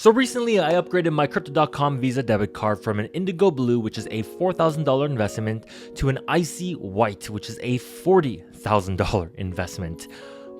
So recently I upgraded my Crypto.com Visa debit card from an Indigo Blue, which is a $4,000 investment, to an Icy White, which is a $40,000 investment.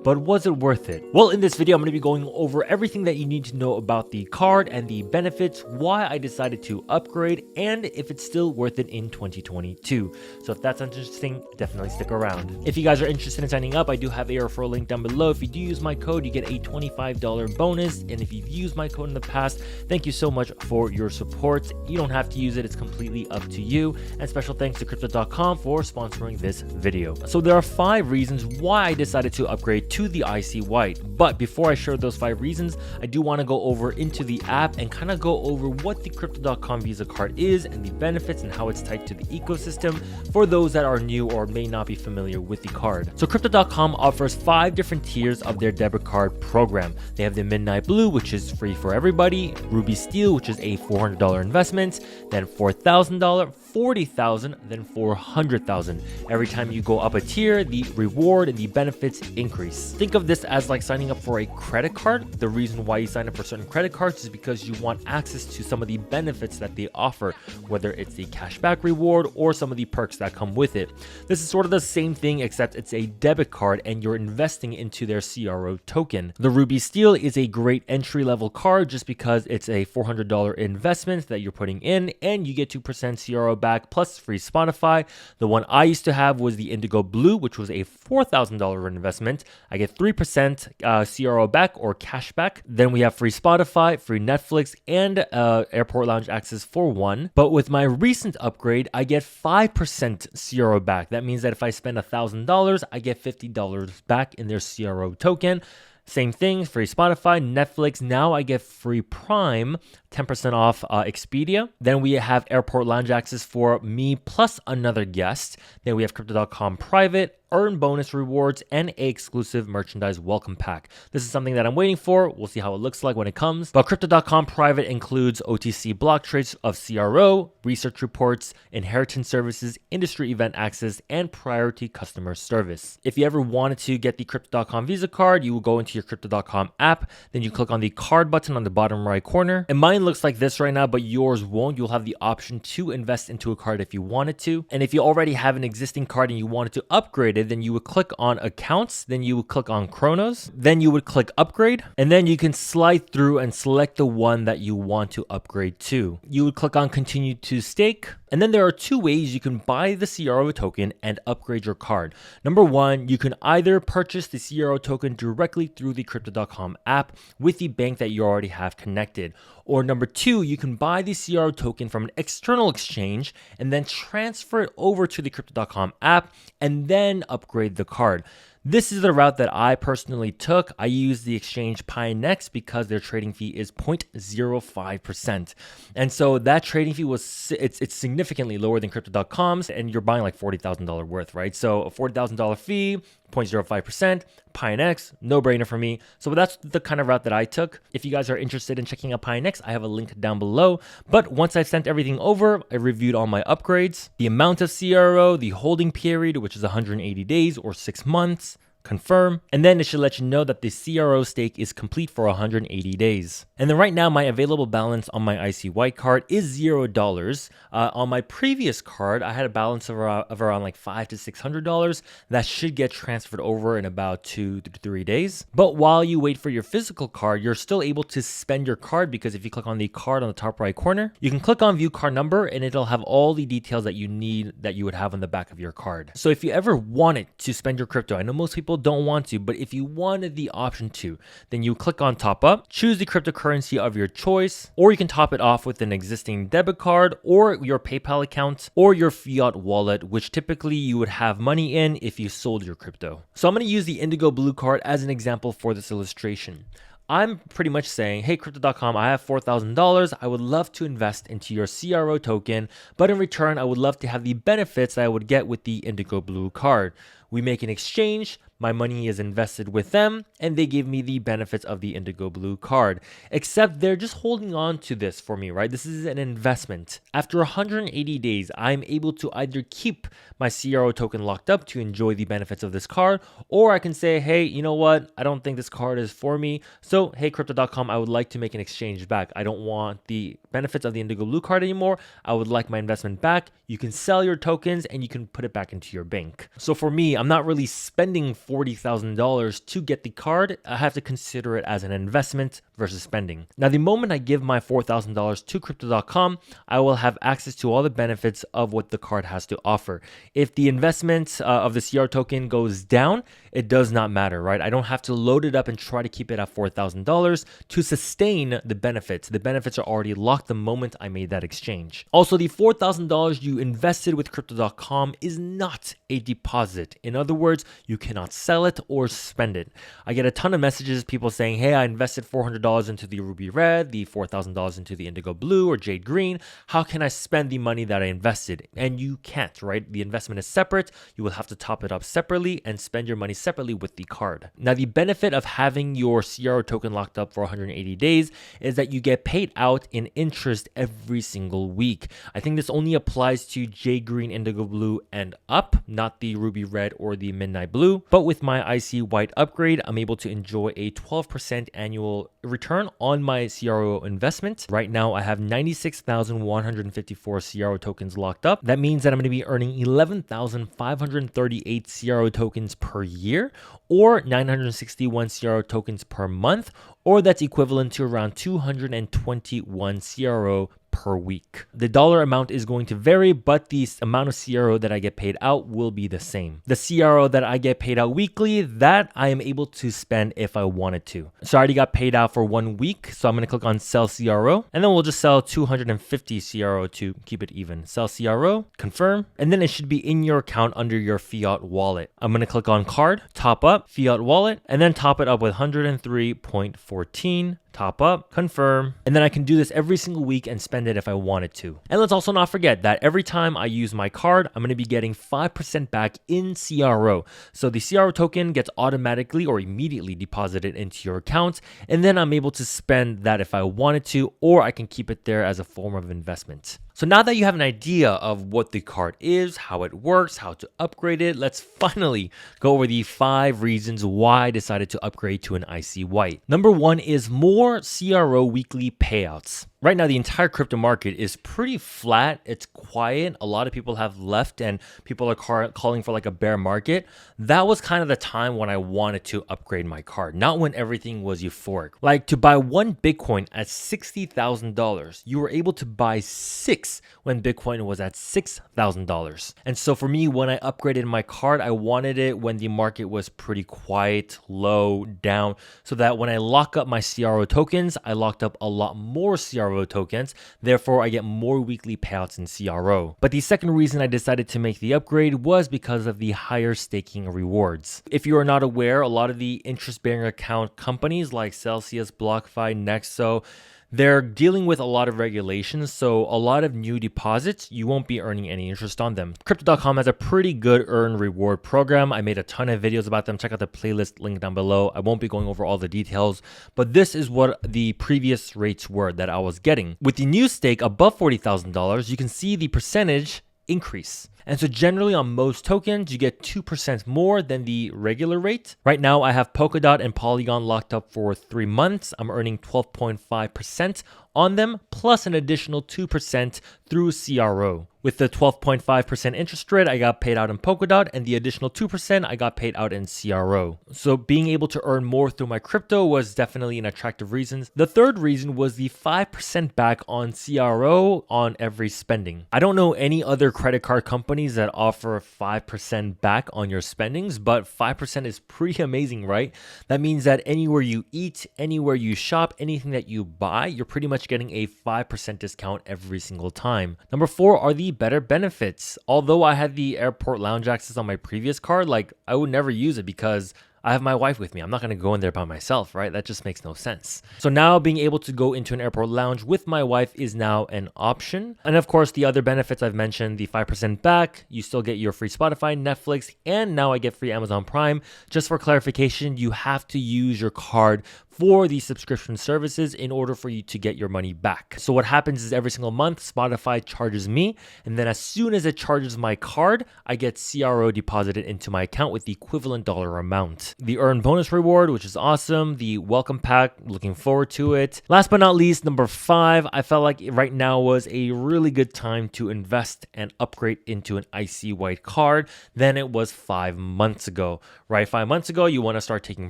But was it worth it? Well, in this video, I'm going to be going over everything that you need to know about the card and the benefits, why I decided to upgrade, and if it's still worth it in 2022. So if that's interesting, definitely stick around. If you guys are interested in signing up, I do have a referral link down below. If you do use my code, you get a $25 bonus. And if you've used my code in the past, thank you so much for your support. You don't have to use it. It's completely up to you. And special thanks to Crypto.com for sponsoring this video. So there are 5 reasons why I decided to upgrade to the Icy White. But before I share those 5 reasons, I do want to go over into the app and kind of go over what the Crypto.com Visa card is and the benefits and how it's tied to the ecosystem for those that are new or may not be familiar with the card. So Crypto.com offers 5 different tiers of their debit card program. They have the Midnight Blue, which is free for everybody, Ruby Steel, which is a $400 investment, then $4,000, $40,000, then $400,000. Every time you go up a tier, the reward and the benefits increase. Think of this as like signing up for a credit card. The reason why you sign up for certain credit cards is because you want access to some of the benefits that they offer, whether it's the cashback reward or some of the perks that come with it. This is sort of the same thing, except it's a debit card and you're investing into their CRO token. The Ruby Steel is a great entry-level card just because it's a $400 investment that you're putting in and you get 2% CRO back plus free Spotify. The one I used to have was the Indigo Blue, which was a $4,000 investment. I get 3% CRO back or cash back. Then we have free Spotify, free Netflix, and airport lounge access for 1. But with my recent upgrade, I get 5% CRO back. That means that if I spend $1,000, I get $50 back in their CRO token. Same thing, free Spotify, Netflix. Now I get free Prime, 10% off Expedia. Then we have airport lounge access for me plus another guest. Then we have Crypto.com Private, earn bonus rewards, and a exclusive merchandise welcome pack. This is something that I'm waiting for. We'll see how it looks like when it comes. But Crypto.com Private includes OTC block trades of CRO, research reports, inheritance services, industry event access, and priority customer service. If you ever wanted to get the Crypto.com Visa card, you will go into your Crypto.com app. Then you click on the card button on the bottom right corner. And mine looks like this right now, but yours won't. You'll have the option to invest into a card if you wanted to. And if you already have an existing card and you wanted to upgrade it, then you would click on accounts, then you would click on Chronos, then you would click upgrade, and then you can slide through and select the one that you want to upgrade to. You would click on continue to stake, and then there are 2 ways you can buy the CRO token and upgrade your card. Number 1, you can either purchase the CRO token directly through the Crypto.com app with the bank that you already have connected. Or number 2, you can buy the CRO token from an external exchange and then transfer it over to the Crypto.com app and then upgrade the card. This is the route that I personally took. I used the exchange Pinex because their trading fee is 0.05%. And so that trading fee it's significantly lower than Crypto.com's, and you're buying like $40,000 worth, right? So a $40,000 fee, 0.05%, Pinex, no brainer for me. So that's the kind of route that I took. If you guys are interested in checking out Pinex, I have a link down below. But once I've sent everything over, I reviewed all my upgrades, the amount of CRO, the holding period, which is 180 days or 6 months, confirm, and then it should let you know that the CRO stake is complete for 180 days. And then right now, my available balance on my Icy White card is $0. On my previous card, I had a balance of around like $500 to $600. That should get transferred over in about 2 to 3 days. But while you wait for your physical card, you're still able to spend your card, because if you click on the card on the top right corner, you can click on view card number and it'll have all the details that you need that you would have on the back of your card. So if you ever wanted to spend your crypto, I know most people don't want to, but if you wanted the option to, then you click on top up, choose the cryptocurrency of your choice, or you can top it off with an existing debit card or your PayPal account or your fiat wallet, which typically you would have money in if you sold your crypto. So I'm going to use the Indigo Blue card as an example for this illustration. I'm pretty much saying, hey, Crypto.com, I have $4,000. I would love to invest into your CRO token, but in return, I would love to have the benefits that I would get with the Indigo Blue card, We make an exchange. My money is invested with them, and they give me the benefits of the Indigo Blue card. Except they're just holding on to this for me, right? This is an investment. After 180 days, I'm able to either keep my CRO token locked up to enjoy the benefits of this card, or I can say, hey, you know what? I don't think this card is for me. So, hey, Crypto.com, I would like to make an exchange back. I don't want the benefits of the Indigo Blue card anymore. I would like my investment back. You can sell your tokens and you can put it back into your bank. So for me, I'm not really spending $40,000 to get the card. I have to consider it as an investment versus spending. Now, the moment I give my $4,000 to Crypto.com, I will have access to all the benefits of what the card has to offer. If the investment of the CR token goes down, it does not matter, right? I don't have to load it up and try to keep it at $4,000 to sustain the benefits. The benefits are already locked the moment I made that exchange. Also, the $4,000 you invested with Crypto.com is not a deposit. In other words, you cannot sell it or spend it. I get a ton of messages, people saying, hey, I invested $400 into the Ruby Red, the $4,000 into the Indigo Blue or Jade Green. How can I spend the money that I invested? And you can't, right? The investment is separate. You will have to top it up separately and spend your money separately with the card. Now, the benefit of having your CRO token locked up for 180 days is that you get paid out in interest every single week. I think this only applies to Jade Green, Indigo Blue, and up, not the Ruby Red or the Midnight Blue. But with my IC White upgrade, I'm able to enjoy a 12% annual return on my CRO investment. Right now, I have 96,154 CRO tokens locked up. That means that I'm going to be earning 11,538 CRO tokens per year, or 961 CRO tokens per month, or that's equivalent to around 221 CRO per week. The dollar amount is going to vary, but the amount of CRO that I get paid out will be the same. The CRO that I get paid out weekly, that I am able to spend if I wanted to. So I already got paid out for 1 week, so I'm going to click on sell CRO, and then we'll just sell 250 CRO to keep it even. Sell CRO, confirm, and then it should be in your account under your fiat wallet. I'm going to click on card, top up, fiat wallet, and then top it up with 103.14. Top up, confirm, and then I can do this every single week and spend it if I wanted to. And let's also not forget that every time I use my card, I'm going to be getting 5% back in CRO. So the CRO token gets automatically or immediately deposited into your account, and then I'm able to spend that if I wanted to, or I can keep it there as a form of investment. So now that you have an idea of what the card is, how it works, how to upgrade it, let's finally go over the 5 reasons why I decided to upgrade to an IC White. Number 1 is more CRO weekly payouts. Right now, the entire crypto market is pretty flat. It's quiet. A lot of people have left and people are calling for like a bear market. That was kind of the time when I wanted to upgrade my card, not when everything was euphoric. Like to buy 1 Bitcoin at $60,000, you were able to buy 6 when Bitcoin was at $6,000. And so for me, when I upgraded my card, I wanted it when the market was pretty quiet, low, down, so that when I lock up my CRO tokens, I locked up a lot more CRO tokens, therefore I get more weekly payouts in CRO. But the second reason I decided to make the upgrade was because of the higher staking rewards. If you are not aware, a lot of the interest-bearing account companies like Celsius, BlockFi, Nexo, they're dealing with a lot of regulations, so a lot of new deposits, you won't be earning any interest on them. Crypto.com has a pretty good earn reward program. I made a ton of videos about them. Check out the playlist link down below. I won't be going over all the details, but this is what the previous rates were that I was getting. With the new stake above $40,000, you can see the percentage increase. And so generally on most tokens, you get 2% more than the regular rate. Right now, I have Polkadot and Polygon locked up for 3 months. I'm earning 12.5% on them, plus an additional 2% through CRO. With the 12.5% interest rate, I got paid out in Polkadot, and the additional 2% I got paid out in CRO. So being able to earn more through my crypto was definitely an attractive reason. The third reason was the 5% back on CRO on every spending. I don't know any other credit card companies that offer 5% back on your spendings, but 5% is pretty amazing, right? That means that anywhere you eat, anywhere you shop, anything that you buy, you're pretty much getting a 5% discount every single time. Number 4 are the better benefits. Although I had the airport lounge access on my previous card, like I would never use it because I have my wife with me. I'm not going to go in there by myself, right? That just makes no sense. So now being able to go into an airport lounge with my wife is now an option. And of course, the other benefits I've mentioned, the 5% back, you still get your free Spotify, Netflix, and now I get free Amazon Prime. Just for clarification, you have to use your card for these subscription services in order for you to get your money back. So what happens is every single month, Spotify charges me, and then as soon as it charges my card, I get CRO deposited into my account with the equivalent dollar amount. The earn bonus reward, which is awesome. The welcome pack, looking forward to it. Last but not least, number 5, I felt like right now was a really good time to invest and upgrade into an icy white card than it was 5 months ago, right? 5 months ago, you want to start taking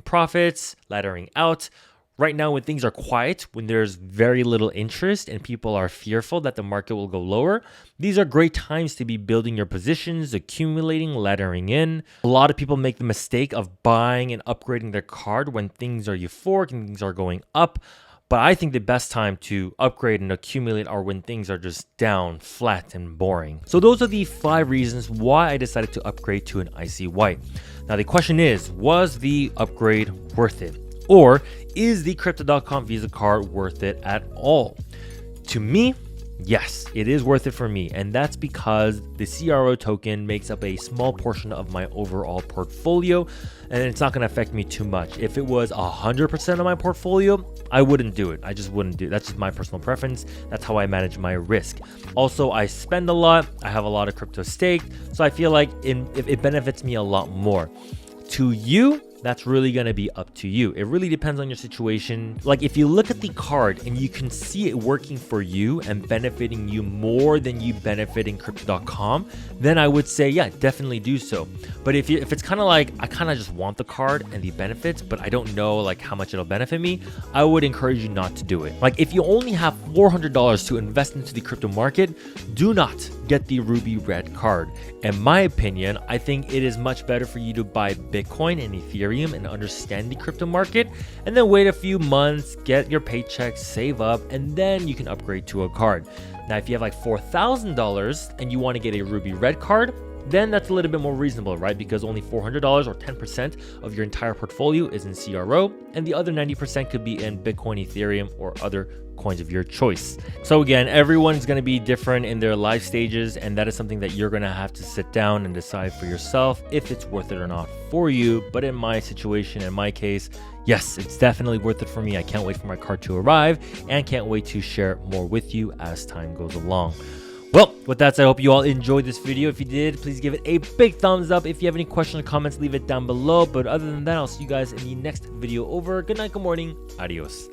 profits, laddering out. Right now, when things are quiet, when there's very little interest and people are fearful that the market will go lower, these are great times to be building your positions, accumulating, laddering in. A lot of people make the mistake of buying and upgrading their card when things are euphoric and things are going up. But I think the best time to upgrade and accumulate are when things are just down, flat, and boring. So those are the 5 reasons why I decided to upgrade to an icy white. Now the question is, was the upgrade worth it? Or is the Crypto.com Visa card worth it at all? To me, yes, it is worth it for me. And that's because the CRO token makes up a small portion of my overall portfolio, and it's not going to affect me too much. If it was 100% of my portfolio, I wouldn't do it. I just wouldn't do it. That's just my personal preference. That's how I manage my risk. Also, I spend a lot. I have a lot of crypto staked. So I feel like it benefits me a lot more. To you, that's really going to be up to you. It really depends on your situation. Like if you look at the card and you can see it working for you and benefiting you more than you benefit in Crypto.com, then I would say, yeah, definitely do so. But if it's kind of like, I kind of just want the card and the benefits, but I don't know like how much it'll benefit me, I would encourage you not to do it. Like if you only have $400 to invest into the crypto market, do not get the ruby red card. In my opinion, I think it is much better for you to buy Bitcoin and Ethereum and understand the crypto market, and then wait a few months, get your paycheck, save up, and then you can upgrade to a card. Now, if you have like $4,000 and you want to get a ruby red card, then that's a little bit more reasonable, right? Because only $400 or 10% of your entire portfolio is in CRO, and the other 90% could be in Bitcoin, Ethereum, or other coins of your choice. So again, everyone's going to be different in their life stages, and that is something that you're going to have to sit down and decide for yourself if it's worth it or not for you. But in my situation, in my case, yes, it's definitely worth it for me. I can't wait for my card to arrive and can't wait to share more with you as time goes along. Well, with that said, I hope you all enjoyed this video. If you did, please give it a big thumbs up. If you have any questions or comments, leave it down below. But other than that, I'll see you guys in the next video. Over. Good night, good morning. Adios.